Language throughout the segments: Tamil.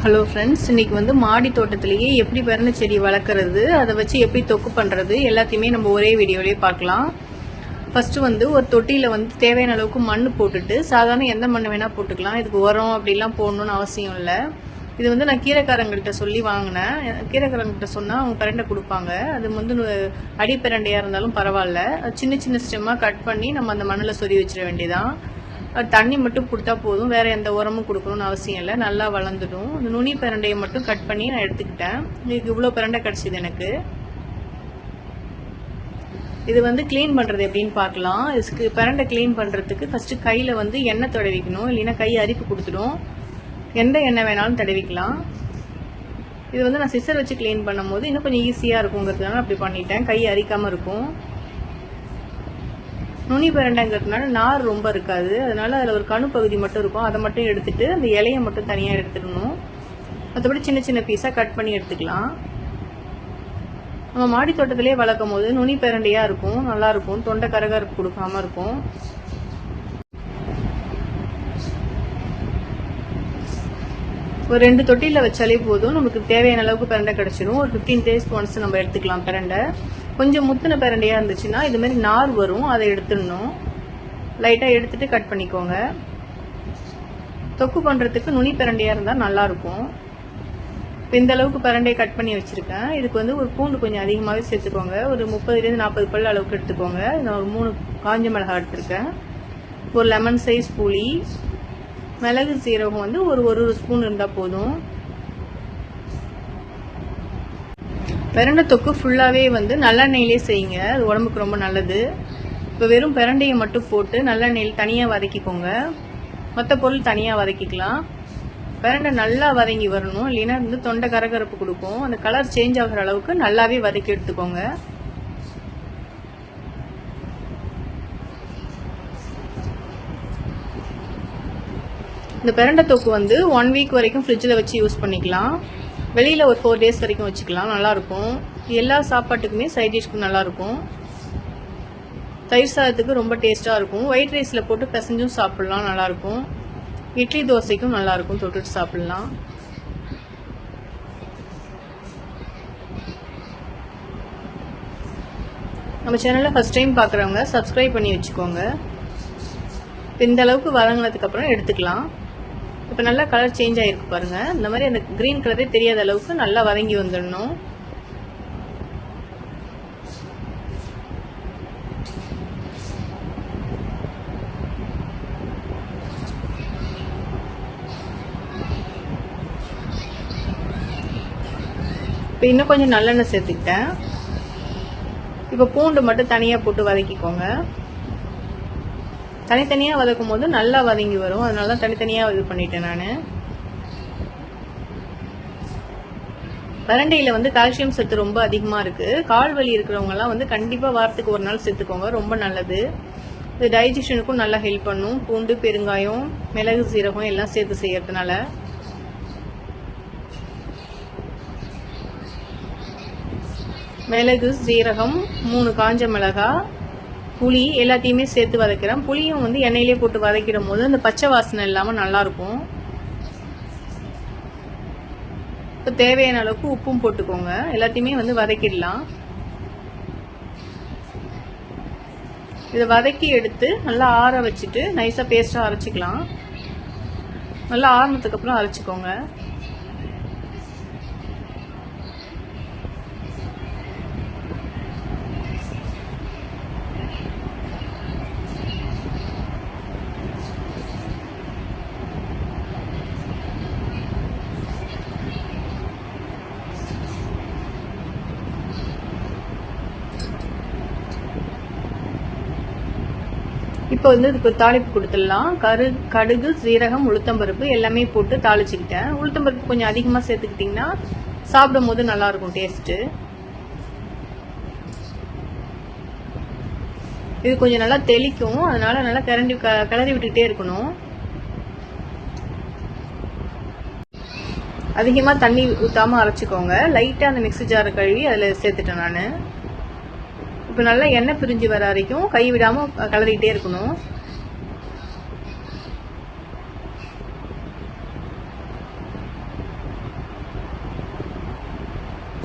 ஹலோ ஃப்ரெண்ட்ஸ், இன்னைக்கு வந்து மாடி தோட்டத்திலேயே எப்படி பெரணை செடி வளர்க்குறது, அதை வச்சு எப்படி தொக்கு பண்ணுறது எல்லாத்தையுமே நம்ம ஒரே வீடியோலேயே பார்க்கலாம். ஃபஸ்ட்டு வந்து ஒரு தொட்டியில் வந்து தேவையான அளவுக்கு மண் போட்டுட்டு, சாதாரண எந்த மண் வேணால் போட்டுக்கலாம். இதுக்கு உரம் அப்படிலாம் போடணுன்னு அவசியம் இல்லை. இது வந்து நான் கீரைக்காரங்கள்கிட்ட சொல்லி வாங்கினேன். கீரைக்காரங்கள்கிட்ட சொன்னால் அவங்க பிரண்டை கொடுப்பாங்க. அது வந்து அடிப்பிரண்டையாக இருந்தாலும் பரவாயில்ல. சின்ன சின்ன ஸ்டெம்மாக கட் பண்ணி நம்ம அந்த மண்ணில் சொறி வச்சிட வேண்டியதான். தண்ணி மட்டும் கொடுத்தா போதும், வேறு எந்த உரமும் கொடுக்கணும்னு அவசியம் இல்லை. நல்லா வளர்ந்துடும். இந்த நுனி பிரண்டையை மட்டும் கட் பண்ணி நான் எடுத்துக்கிட்டேன். இதுக்கு இவ்வளோ பிரண்டை கிடச்சிது எனக்கு. இது வந்து க்ளீன் பண்ணுறது எப்படின்னு பார்க்கலாம். இதுக்கு பிரண்டை க்ளீன் பண்ணுறதுக்கு ஃபஸ்ட்டு கையில் வந்து எண்ணெய் தடவிக்கணும், இல்லைன்னா கை அரிப்பு கொடுத்துடும். எந்த எண்ணெய் வேணாலும் தடவிக்கலாம். இது வந்து நான் சிசர் வச்சு க்ளீன் பண்ணும் போது இன்னும் கொஞ்சம் ஈஸியாக இருக்குங்கிறதுனால அப்படி பண்ணிட்டேன். கை அரிக்காமல் இருக்கும். நுனி பிரண்டைங்கிறதுனால நார் ரொம்ப இருக்காது, அதனால அதில் ஒரு கணு பகுதி மட்டும் இருக்கும். அதை மட்டும் எடுத்துட்டு அந்த இலையை மட்டும் தனியாக எடுத்துடணும். மற்றபடி சின்ன சின்ன பீஸாக கட் பண்ணி எடுத்துக்கலாம். நம்ம மாடி தோட்டத்திலே வளர்க்கும் போது நுனி பிரண்டையாக இருக்கும், நல்லாயிருக்கும். தொண்டை கரகரப்பு கொடுக்காம இருக்கும். ஒரு 2 தொட்டியில் வச்சாலே போதும், நமக்கு தேவையான அளவுக்கு பிரண்டை கிடச்சிடும். ஒரு 15 days ஒன்ஸ் நம்ம எடுத்துக்கலாம் பிரண்டை. கொஞ்சம் முத்தின பிரண்டையாக இருந்துச்சுன்னா இது மாதிரி நார் வரும், அதை எடுத்துடணும். லைட்டாக எடுத்துட்டு கட் பண்ணிக்கோங்க. தொக்கு பண்ணுறதுக்கு நுனி பிரண்டையாக இருந்தால் நல்லாயிருக்கும். இப்போ இந்த அளவுக்கு பிரண்டையை கட் பண்ணி வச்சுருக்கேன். இதுக்கு வந்து ஒரு பூண்டு கொஞ்சம் அதிகமாகவே சேர்த்துக்கோங்க. ஒரு 30-40 பல் அளவுக்கு எடுத்துக்கோங்க. நான் ஒரு 3 காஞ்ச மிளகாய் எடுத்துருக்கேன். ஒரு லெமன் சைஸ் புளி, மிளகு சீரகம் வந்து ஒரு ஸ்பூன் இருந்தால் போதும். பிரண்டை தொக்கு ஃபுல்லாகவே வந்து நல்லெண்ணெயிலே செய்யுங்க, அது உடம்புக்கு ரொம்ப நல்லது. இப்போ வெறும் பிரண்டையை மட்டும் போட்டு நல்லெண்ணெயில் தனியாக வதக்கிக்கோங்க. மற்ற பொருள் தனியாக வதக்கிக்கலாம். பிரண்டை நல்லா வதங்கி வரணும், இல்லைன்னா வந்து தொண்டை கரகரப்பு கொடுக்கும். அந்த கலர் சேஞ்ச் ஆகிற அளவுக்கு நல்லாவே வதக்கி எடுத்துக்கோங்க. இந்த பிரண்டை தொக்கு வந்து 1 week வரைக்கும் ஃப்ரிட்ஜில் வச்சு யூஸ் பண்ணிக்கலாம். வெளியில் ஒரு 4 days வரைக்கும் வச்சுக்கலாம், நல்லாயிருக்கும். எல்லா சாப்பாட்டுக்குமே சைட் டிஷ்க்கு நல்லாயிருக்கும். தயிர் சாதத்துக்கு ரொம்ப டேஸ்ட்டாக இருக்கும். ஒயிட் ரைஸில் போட்டு பிசைஞ்சும் சாப்பிட்லாம், நல்லாயிருக்கும். இட்லி தோசைக்கும் நல்லாயிருக்கும், தொட்டுட்டு சாப்பிட்லாம். நம்ம சேனலில் ஃபஸ்ட் டைம் பார்க்குறவங்க சப்ஸ்கிரைப் பண்ணி வச்சுக்கோங்க. இப்போ இந்த அளவுக்கு வதங்கினதுக்கப்புறம் எடுத்துக்கலாம். இப்போ நல்லா கலர் சேஞ்ச் ஆகிருக்கு பாருங்கள். இந்த மாதிரி அந்த க்ரீன் கலரே தெரியாத அளவுக்கு நல்லா வதங்கி வந்துடணும். இப்போ இன்னும் கொஞ்சம் நல்லெண்ணெய் சேர்த்துக்கிட்டேன். இப்போ பூண்டு மட்டும் தனியாக போட்டு வதக்கிக்கோங்க. தனித்தனியாக வதக்கும் போது நல்லா வதங்கி வரும், அதனால தான் தனித்தனியாக இது பண்ணிட்டேன் நான். பிரண்டையில் வந்து கால்சியம் சத்து ரொம்ப அதிகமாக இருக்குது. கால் வலி இருக்கிறவங்கலாம் வந்து கண்டிப்பாக வாரத்துக்கு ஒரு நாள் சேர்த்துக்கோங்க, ரொம்ப நல்லது. இது டைஜஷனுக்கும் நல்லா ஹெல்ப் பண்ணும். பூண்டு, பெருங்காயம், மிளகு சீரகம் எல்லாம் சேர்த்து செய்யறதுனால. மிளகு சீரகம், 3 காஞ்ச மிளகாய், புளி எல்லாத்தையுமே சேர்த்து வதக்கிறேன். புளியும் வந்து எண்ணெயிலே போட்டு வதக்கிடும் போது அந்த பச்சை வாசனை இல்லாமல் நல்லாயிருக்கும். இப்போ தேவையான அளவுக்கு உப்பும் போட்டுக்கோங்க. எல்லாத்தையுமே வந்து வதக்கிடலாம். இதை வதக்கி எடுத்து நல்லா ஆற வச்சுட்டு நைஸாக பேஸ்ட்டாக அரைச்சிக்கலாம். நல்லா ஆறினதுக்கப்புறம் அரைச்சிக்கோங்க. இப்போ வந்து இதுக்கு தாளிப்பு கொடுத்துடலாம். கடுகு, சீரகம், உளுத்தம்பருப்பு எல்லாமே போட்டு தாளிச்சுக்கிட்டேன். உளுத்தம்பருப்பு கொஞ்சம் அதிகமாக சேர்த்துக்கிட்டிங்கன்னா சாப்பிடும் போது நல்லாயிருக்கும் டேஸ்ட்டு. இது கொஞ்சம் நல்லா தெளிக்கும், அதனால நல்லா கிளறி விட்டுக்கிட்டே இருக்கணும். அதிகமாக தண்ணி ஊற்றாமல் அரைச்சிக்கோங்க. லைட்டாக அந்த மிக்ஸி ஜாரை கழுவி அதில் சேர்த்துட்டேன் நான். இப்போ நல்லா எண்ணெய் பிரிஞ்சு வர வரைக்கும் கை விடாமல் கலரிக்கிட்டே இருக்கணும்.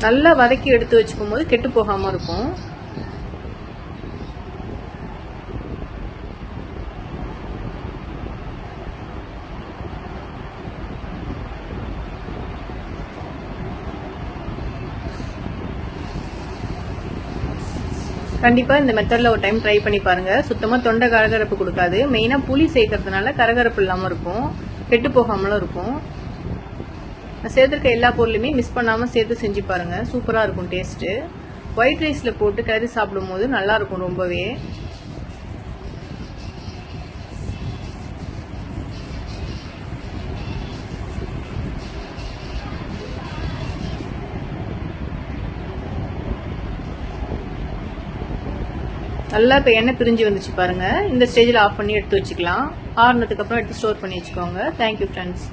நல்லா வதக்கி எடுத்து வச்சுக்கும் போது கெட்டு போகாம இருக்கும். கண்டிப்பா இந்த மெத்தட்ல ஒரு டைம் ட்ரை பண்ணி பாருங்க. சுத்தமா தொண்டை கரகரப்பு கொடுக்காது. மெயினா புளி சேர்க்கறதுனால கரகரப்பு இல்லாம இருக்கும், கெட்டு போகாமலும் இருக்கும். சேர்த்துருக்க எல்லா பொருளுமே மிஸ் பண்ணாம சேர்த்து செஞ்சு பாருங்க. சூப்பரா இருக்கும் டேஸ்ட். ஒயிட் ரைஸ்ல போட்டு கிளறி சாப்பிடும் போது நல்லா இருக்கும் ரொம்பவே. நல்லா இப்போ எண்ணெய் பிரிஞ்சு வந்துச்சு பாருங்க. இந்த ஸ்டேஜில் ஆஃப் பண்ணி எடுத்து வச்சுக்கலாம். ஆறுனதுக்கு அப்புறம் எடுத்து ஸ்டோர் பண்ணி வச்சுக்கோங்க. Thank you friends.